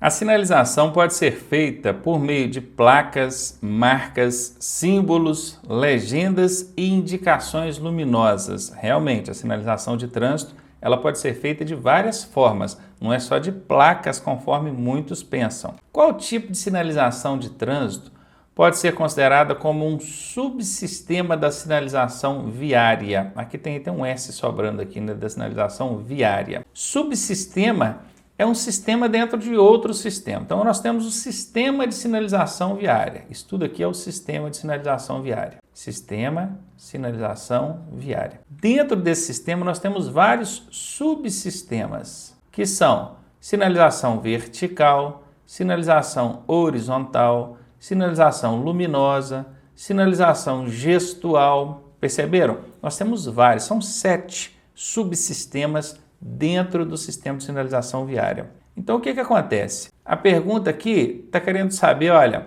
A sinalização pode ser feita por meio de placas, marcas, símbolos, legendas e indicações luminosas. Realmente, a sinalização de trânsito ela pode ser feita de várias formas, não é só de placas conforme muitos pensam. Qual tipo de sinalização de trânsito pode ser considerada como um subsistema da sinalização viária? Aqui tem um S sobrando aqui, né, da sinalização viária. Subsistema é um sistema dentro de outro sistema. Então, nós temos o sistema de sinalização viária. Isso tudo aqui é o sistema de sinalização viária. Sistema, sinalização viária. Dentro desse sistema, nós temos vários subsistemas, que são sinalização vertical, sinalização horizontal, sinalização luminosa, sinalização gestual. Perceberam? Nós temos vários, são 7 subsistemas dentro do sistema de sinalização viária. Então, o que acontece? A pergunta aqui está querendo saber, olha,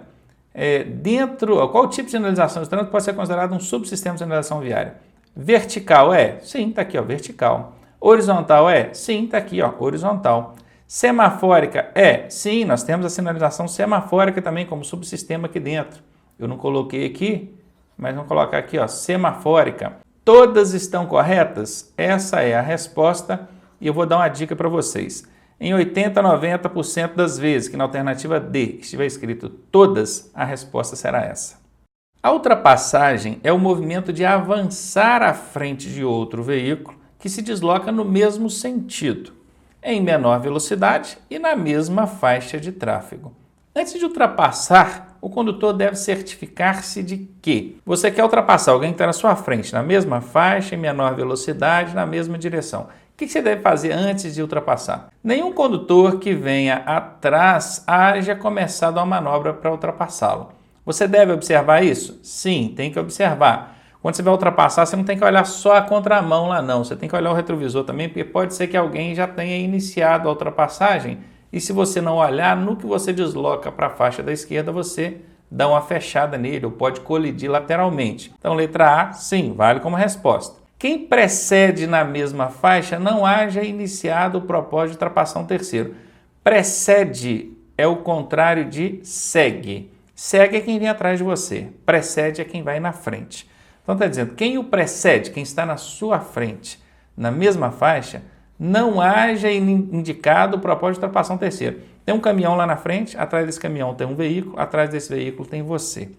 qual tipo de sinalização de trânsito pode ser considerado um subsistema de sinalização viária? Vertical é? Sim, está aqui, ó, vertical. Horizontal é? Sim, está aqui, ó, horizontal. Semafórica é? Sim, nós temos a sinalização semafórica também como subsistema aqui dentro. Eu não coloquei aqui, mas vamos colocar aqui, ó, semafórica. Todas estão corretas? Essa é a resposta e eu vou dar uma dica para vocês. Em 80% a 90% das vezes que na alternativa D estiver escrito todas, a resposta será essa. A ultrapassagem é o movimento de avançar à frente de outro veículo que se desloca no mesmo sentido, em menor velocidade e na mesma faixa de tráfego. Antes de ultrapassar, o condutor deve certificar-se de que você quer ultrapassar alguém que está na sua frente, na mesma faixa, em menor velocidade, na mesma direção. O que você deve fazer antes de ultrapassar? Nenhum condutor que venha atrás haja começado a manobra para ultrapassá-lo. Você deve observar isso? Sim, tem que observar. Quando você vai ultrapassar, você não tem que olhar só a contramão lá não, você tem que olhar o retrovisor também, porque pode ser que alguém já tenha iniciado a ultrapassagem e se você não olhar, no que você desloca para a faixa da esquerda, você dá uma fechada nele ou pode colidir lateralmente. Então, letra A, sim, vale como resposta. Quem precede na mesma faixa não haja iniciado o propósito de ultrapassar um terceiro. Precede é o contrário de segue. Segue é quem vem atrás de você, precede é quem vai na frente. Então está dizendo, quem o precede, quem está na sua frente, na mesma faixa, não haja indicado o propósito de ultrapassar um terceiro. Tem um caminhão lá na frente, atrás desse caminhão tem um veículo, atrás desse veículo tem você.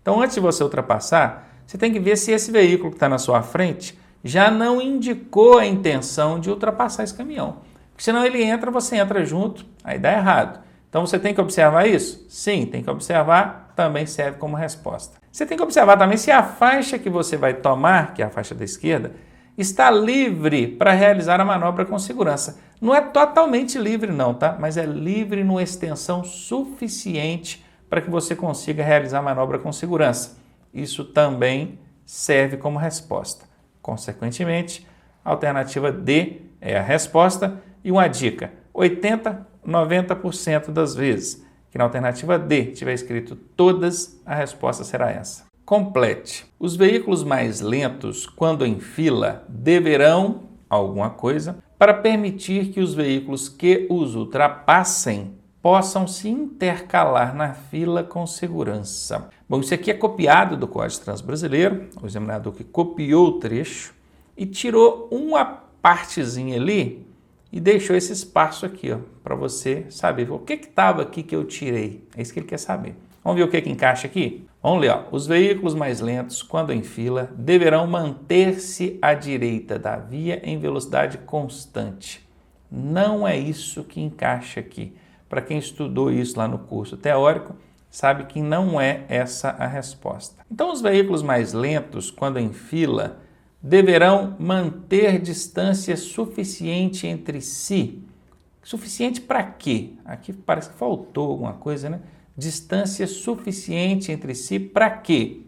Então antes de você ultrapassar, você tem que ver se esse veículo que está na sua frente já não indicou a intenção de ultrapassar esse caminhão. Porque senão ele entra, você entra junto, aí dá errado. Então você tem que observar isso? Sim, tem que observar, também serve como resposta. Você tem que observar também se a faixa que você vai tomar, que é a faixa da esquerda, está livre para realizar a manobra com segurança. Não é totalmente livre não, tá? Mas é livre numa extensão suficiente para que você consiga realizar a manobra com segurança. Isso também serve como resposta. Consequentemente, a alternativa D é a resposta. E uma dica, 80%, 90% das vezes que na alternativa D tiver escrito todas, a resposta será essa. Complete. Os veículos mais lentos, quando em fila, deverão alguma coisa para permitir que os veículos que os ultrapassem possam se intercalar na fila com segurança. Bom, isso aqui é copiado do Código de Trânsito Brasileiro, o examinador que copiou o trecho e tirou uma partezinha ali e deixou esse espaço aqui, para você saber o que estava aqui que eu tirei. É isso que ele quer saber. Vamos ver o que encaixa aqui? Vamos ler. Os veículos mais lentos, quando em fila, deverão manter-se à direita da via em velocidade constante. Não é isso que encaixa aqui. Para quem estudou isso lá no curso teórico, sabe que não é essa a resposta. Então, os veículos mais lentos, quando em fila, deverão manter distância suficiente entre si. Suficiente para quê? Aqui parece que faltou alguma coisa, né? Distância suficiente entre si para quê?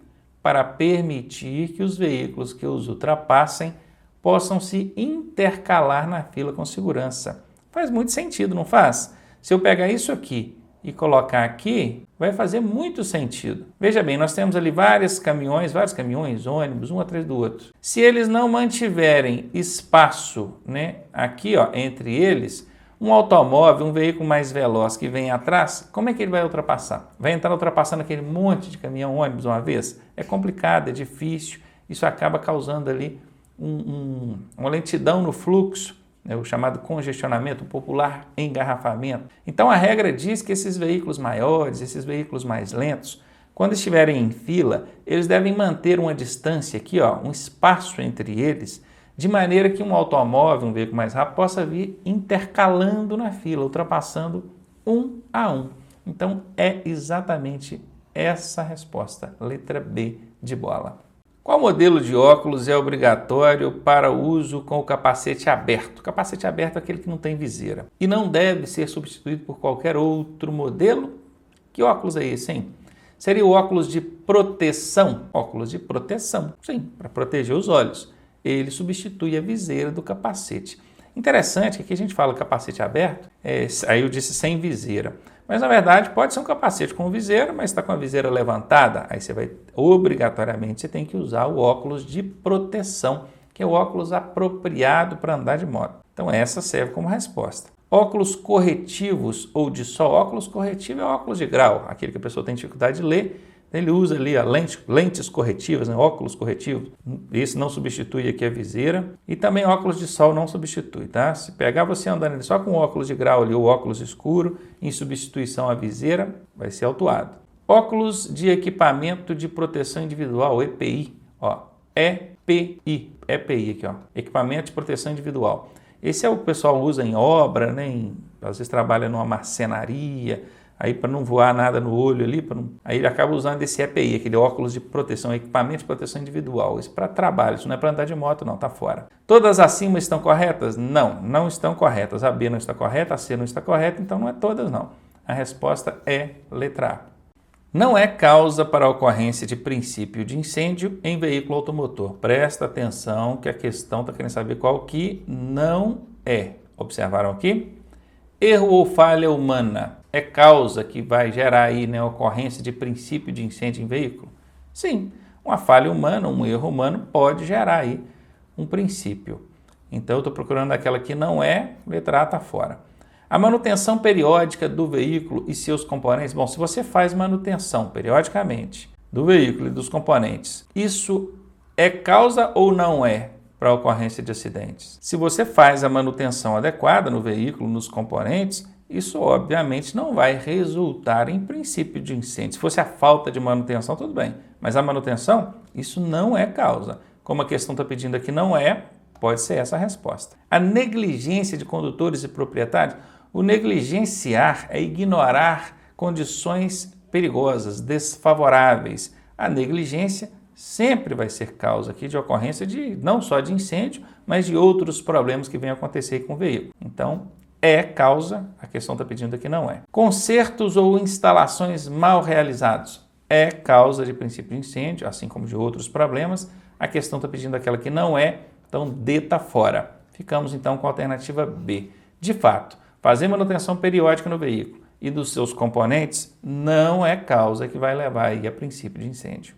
Para permitir que os veículos que os ultrapassem possam se intercalar na fila com segurança. Faz muito sentido, não faz? Se eu pegar isso aqui e colocar aqui, vai fazer muito sentido. Veja bem, nós temos ali vários caminhões, ônibus, um atrás do outro. Se eles não mantiverem espaço, né, aqui, ó, entre eles, Um automóvel, um veículo mais veloz que vem atrás, como é que ele vai ultrapassar? Vai entrar ultrapassando aquele monte de caminhão, ônibus uma vez? É complicado, é difícil, isso acaba causando ali uma lentidão no fluxo, né, o chamado congestionamento, o popular engarrafamento. Então a regra diz que esses veículos maiores, esses veículos mais lentos, quando estiverem em fila, eles devem manter uma distância aqui, ó, um espaço entre eles, de maneira que um automóvel, um veículo mais rápido, possa vir intercalando na fila, ultrapassando um a um. Então, é exatamente essa a resposta, letra B de bola. Qual modelo de óculos é obrigatório para o uso com o capacete aberto? O capacete aberto é aquele que não tem viseira e não deve ser substituído por qualquer outro modelo. Que óculos é esse, hein? Seria o óculos de proteção. Óculos de proteção, sim, para proteger os olhos. Ele substitui a viseira do capacete. Interessante que aqui a gente fala capacete aberto, aí eu disse sem viseira. Mas na verdade pode ser um capacete com viseira, mas está com a viseira levantada, aí você vai, obrigatoriamente, você tem que usar o óculos de proteção, que é o óculos apropriado para andar de moto. Então essa serve como resposta. Óculos corretivos ou de sol. Óculos corretivo é óculos de grau, aquele que a pessoa tem dificuldade de ler. Ele usa ali lentes corretivas, né? Óculos corretivos. Esse não substitui aqui a viseira. E também óculos de sol não substitui, tá? Se pegar você andando só com óculos de grau ali ou óculos escuro, em substituição à viseira, vai ser autuado. Óculos de equipamento de proteção individual, EPI. Ó, EPI aqui, ó. Equipamento de proteção individual. Esse é o que o pessoal usa em obra, né? Às vezes trabalha numa marcenaria, aí para não voar nada no olho ali, aí ele acaba usando esse EPI, aquele óculos de proteção, equipamento de proteção individual. Isso para trabalho, isso não é para andar de moto não, tá fora. Todas acima estão corretas? Não, não estão corretas. A B não está correta, a C não está correta, então não é todas não. A resposta é letra A. Não é causa para a ocorrência de princípio de incêndio em veículo automotor. Presta atenção que a questão está querendo saber qual que não é. Observaram aqui? Erro ou falha humana é causa que vai gerar aí, né, a ocorrência de princípio de incêndio em veículo? Sim, uma falha humana, um erro humano pode gerar aí um princípio. Então eu estou procurando aquela que não é, letra A está fora. A manutenção periódica do veículo e seus componentes. Bom, se você faz manutenção periodicamente do veículo e dos componentes, isso é causa ou não é para a ocorrência de acidentes? Se você faz a manutenção adequada no veículo, nos componentes, isso obviamente não vai resultar em princípio de incêndio. Se fosse a falta de manutenção, tudo bem. Mas a manutenção, isso não é causa. Como a questão está pedindo aqui não é, pode ser essa a resposta. A negligência de condutores e proprietários. O negligenciar é ignorar condições perigosas, desfavoráveis. A negligência sempre vai ser causa aqui de ocorrência de não só de incêndio, mas de outros problemas que venham acontecer com o veículo. Então, é causa, a questão está pedindo aqui não é. Consertos ou instalações mal realizados é causa de princípio de incêndio, assim como de outros problemas. A questão está pedindo aquela que não é, então D está fora. Ficamos então com a alternativa B. De fato, fazer manutenção periódica no veículo e dos seus componentes não é causa que vai levar aí a princípio de incêndio.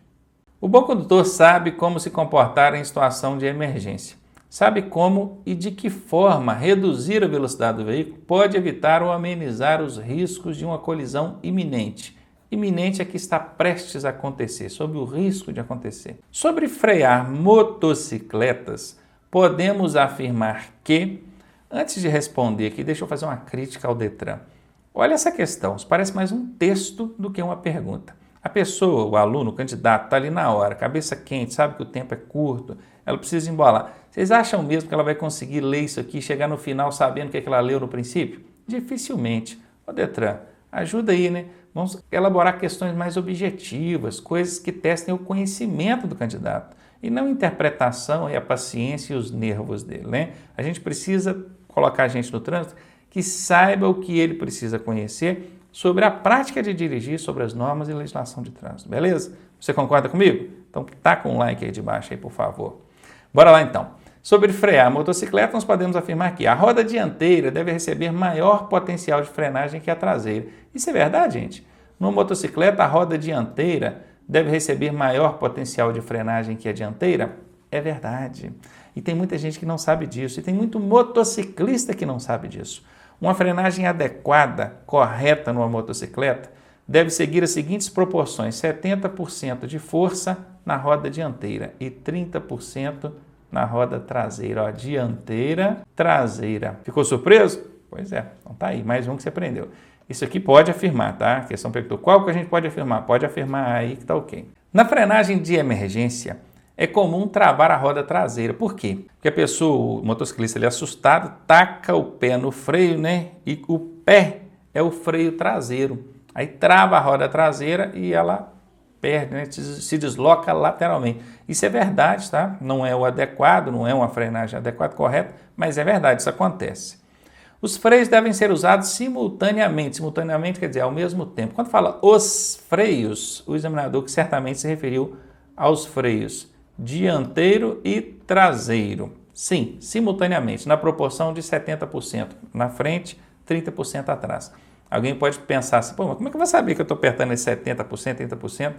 O bom condutor sabe como se comportar em situação de emergência. Sabe como e de que forma reduzir a velocidade do veículo pode evitar ou amenizar os riscos de uma colisão iminente. Iminente é que está prestes a acontecer, sob o risco de acontecer. Sobre frear motocicletas, podemos afirmar que, antes de responder aqui, deixa eu fazer uma crítica ao Detran. Olha essa questão, isso parece mais um texto do que uma pergunta. A pessoa, o aluno, o candidato, está ali na hora, cabeça quente, sabe que o tempo é curto, ela precisa embolar. Vocês acham mesmo que ela vai conseguir ler isso aqui e chegar no final sabendo o que ela leu no princípio? Dificilmente. Ô Detran, ajuda aí, né? Vamos elaborar questões mais objetivas, coisas que testem o conhecimento do candidato e não a interpretação e a paciência e os nervos dele, né? A gente precisa colocar a gente no trânsito que saiba o que ele precisa conhecer sobre a prática de dirigir, sobre as normas e legislação de trânsito, beleza? Você concorda comigo? Então taca um like aí de baixo aí, por favor. Bora lá então. Sobre frear a motocicleta, nós podemos afirmar que a roda dianteira deve receber maior potencial de frenagem que a traseira. Isso é verdade, gente? Numa motocicleta, a roda dianteira deve receber maior potencial de frenagem que a dianteira? É verdade. E tem muita gente que não sabe disso. E tem muito motociclista que não sabe disso. Uma frenagem adequada, correta numa motocicleta, deve seguir as seguintes proporções: 70% de força na roda dianteira e 30% na roda traseira. Ó, dianteira, traseira. Ficou surpreso? Pois é, então tá aí, mais um que você aprendeu. Isso aqui pode afirmar, tá? A questão perguntou qual que a gente pode afirmar? Pode afirmar aí que tá ok. Na frenagem de emergência, é comum travar a roda traseira. Por quê? Porque a pessoa, o motociclista, ele é assustado, taca o pé no freio, né? E o pé é o freio traseiro. Aí trava a roda traseira e ela perde, né? Se desloca lateralmente. Isso é verdade, tá? Não é o adequado, não é uma frenagem adequada, correta, mas é verdade, isso acontece. Os freios devem ser usados simultaneamente. Simultaneamente quer dizer ao mesmo tempo. Quando fala os freios, o examinador que certamente se referiu aos freios dianteiro e traseiro. Sim, simultaneamente, na proporção de 70% na frente, 30% atrás. Alguém pode pensar assim, pô, mas como é que eu vou saber que eu estou apertando esse 70%, 30%?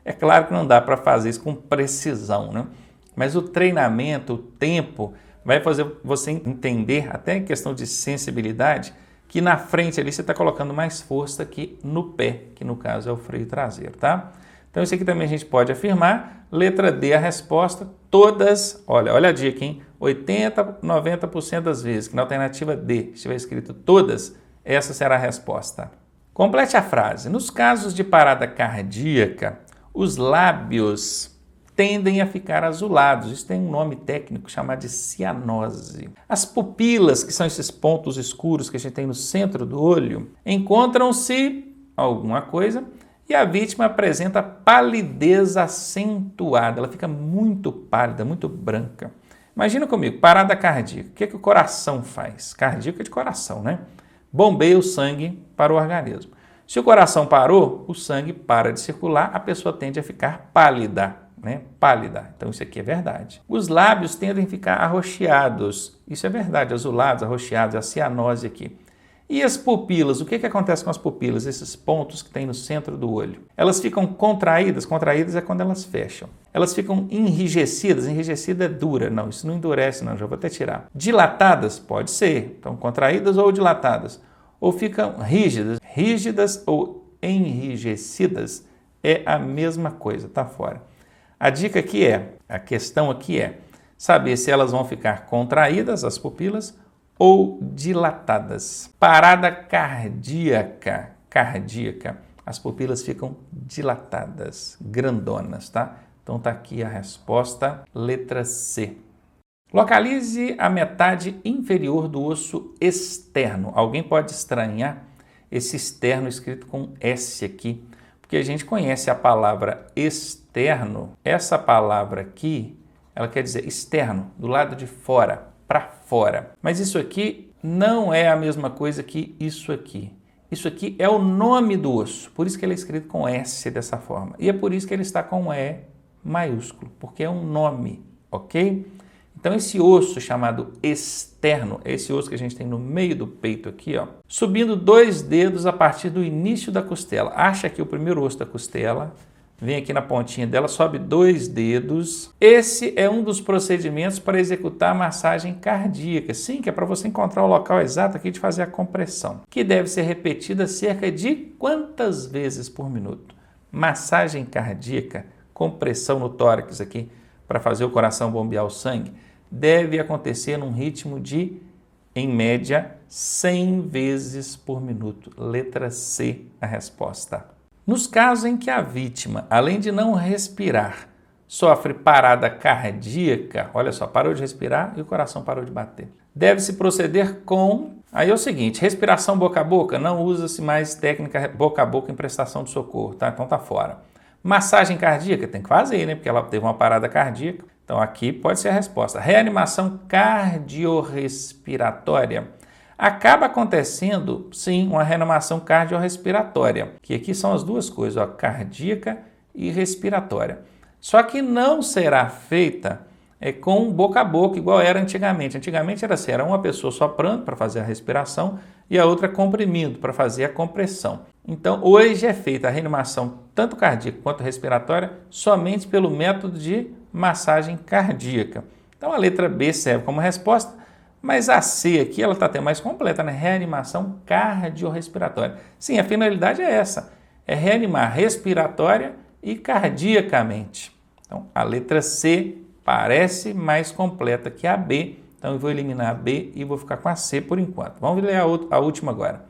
É claro que não dá para fazer isso com precisão, né? Mas o treinamento, o tempo, vai fazer você entender, até em questão de sensibilidade, que na frente ali você está colocando mais força que no pé, que no caso é o freio traseiro, tá? Então isso aqui também a gente pode afirmar. Letra D, a resposta, todas, olha a dica, hein? 80%, 90% das vezes, que na alternativa D estiver escrito todas, essa será a resposta. Complete a frase. Nos casos de parada cardíaca, os lábios tendem a ficar azulados. Isso tem um nome técnico chamado de cianose. As pupilas, que são esses pontos escuros que a gente tem no centro do olho, encontram-se alguma coisa e a vítima apresenta palidez acentuada. Ela fica muito pálida, muito branca. Imagina comigo, parada cardíaca. O que é que o coração faz? Cardíaco é de coração, né? Bombeia o sangue para o organismo. Se o coração parou, o sangue para de circular, a pessoa tende a ficar pálida, né? Pálida. Então isso aqui é verdade. Os lábios tendem a ficar arroxeados. Isso é verdade, azulados, arroxeados, a cianose aqui. E as pupilas? O que acontece com as pupilas? Esses pontos que tem no centro do olho. Elas ficam contraídas. Contraídas é quando elas fecham. Elas ficam enrijecidas. Enrijecida é dura. Não, isso não endurece não, já vou até tirar. Dilatadas? Pode ser. Então, contraídas ou dilatadas. Ou ficam rígidas. Rígidas ou enrijecidas é a mesma coisa, tá fora. A dica aqui a questão aqui é saber se elas vão ficar contraídas, as pupilas, ou dilatadas. Parada cardíaca, as pupilas ficam dilatadas, grandonas, tá? Então tá aqui a resposta, letra C. Localize a metade inferior do osso externo. Alguém pode estranhar esse externo escrito com S aqui, porque a gente conhece a palavra externo. Essa palavra aqui, ela quer dizer externo, do lado de fora, para fora. Mas isso aqui não é a mesma coisa que isso aqui. Isso aqui é o nome do osso, por isso que ele é escrito com S dessa forma. E é por isso que ele está com E maiúsculo, porque é um nome, ok? Então esse osso chamado externo, é esse osso que a gente tem no meio do peito aqui, ó, subindo 2 dedos a partir do início da costela. Acha aqui o primeiro osso da costela, vem aqui na pontinha dela, sobe 2 dedos. Esse é um dos procedimentos para executar a massagem cardíaca. Sim, que é para você encontrar o local exato aqui de fazer a compressão, que deve ser repetida cerca de quantas vezes por minuto? Massagem cardíaca, compressão no tórax aqui, para fazer o coração bombear o sangue, deve acontecer num ritmo de, em média, 100 vezes por minuto. Letra C, a resposta. Nos casos em que a vítima, além de não respirar, sofre parada cardíaca, olha só, parou de respirar e o coração parou de bater. Deve-se proceder com... Aí é o seguinte, respiração boca a boca, não usa-se mais técnica boca a boca em prestação de socorro, tá? Então tá fora. Massagem cardíaca, tem que fazer, né? Porque ela teve uma parada cardíaca. Então aqui pode ser a resposta. Reanimação cardiorrespiratória. Acaba acontecendo, sim, uma reanimação cardiorrespiratória, que aqui são as duas coisas, ó, cardíaca e respiratória. Só que não será feita com boca a boca, igual era antigamente. Antigamente era assim, era uma pessoa soprando para fazer a respiração e a outra comprimindo para fazer a compressão. Então, hoje é feita a reanimação tanto cardíaca quanto respiratória somente pelo método de massagem cardíaca. Então, a letra B serve como resposta. Mas a C aqui, ela está até mais completa, né? Reanimação cardiorrespiratória. Sim, a finalidade é essa, é reanimar respiratória e cardiacamente. Então, a letra C parece mais completa que a B, então eu vou eliminar a B e vou ficar com a C por enquanto. Vamos ler a última agora.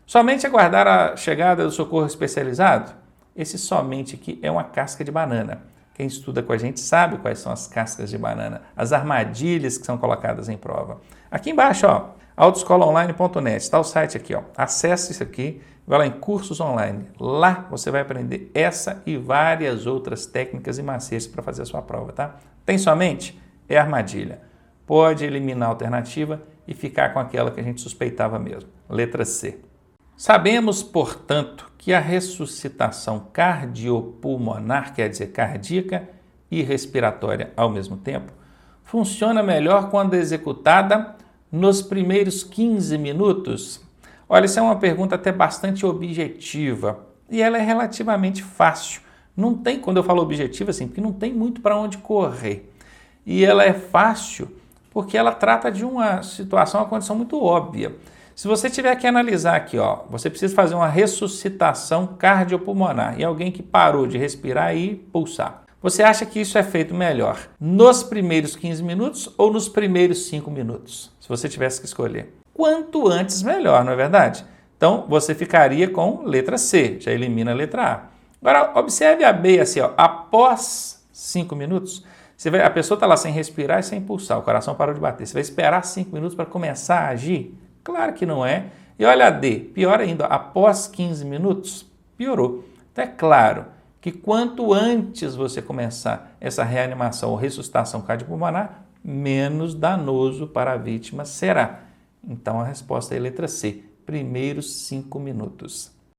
Somente aguardar a chegada do socorro especializado? Esse somente aqui é uma casca de banana. Quem estuda com a gente sabe quais são as cascas de banana, as armadilhas que são colocadas em prova. Aqui embaixo, ó, autoescolaonline.net, está o site aqui, ó. Acesse isso aqui, vai lá em cursos online. Lá você vai aprender essa e várias outras técnicas e macetes para fazer a sua prova, tá? Tem somente? É armadilha. Pode eliminar a alternativa e ficar com aquela que a gente suspeitava mesmo. Letra C. Sabemos, portanto, que a ressuscitação cardiopulmonar, quer dizer cardíaca e respiratória ao mesmo tempo, funciona melhor quando executada nos primeiros 15 minutos? Olha, essa é uma pergunta até bastante objetiva e ela é relativamente fácil. Não tem, quando eu falo objetiva, assim, porque não tem muito para onde correr. E ela é fácil porque ela trata de uma situação, uma condição muito óbvia. Se você tiver que analisar aqui, ó, você precisa fazer uma ressuscitação cardiopulmonar e alguém que parou de respirar e pulsar. Você acha que isso é feito melhor nos primeiros 15 minutos ou nos primeiros 5 minutos? Se você tivesse que escolher. Quanto antes, melhor, não é verdade? Então, você ficaria com letra C, já elimina a letra A. Agora, observe a B assim, ó, após 5 minutos, a pessoa está lá sem respirar e sem pulsar, o coração parou de bater. Você vai esperar 5 minutos para começar a agir? Claro que não é. E olha a D, pior ainda, após 15 minutos, piorou. Então é claro que quanto antes você começar essa reanimação ou ressuscitação cardiopulmonar, menos danoso para a vítima será. Então a resposta é a letra C, primeiros 5 minutos.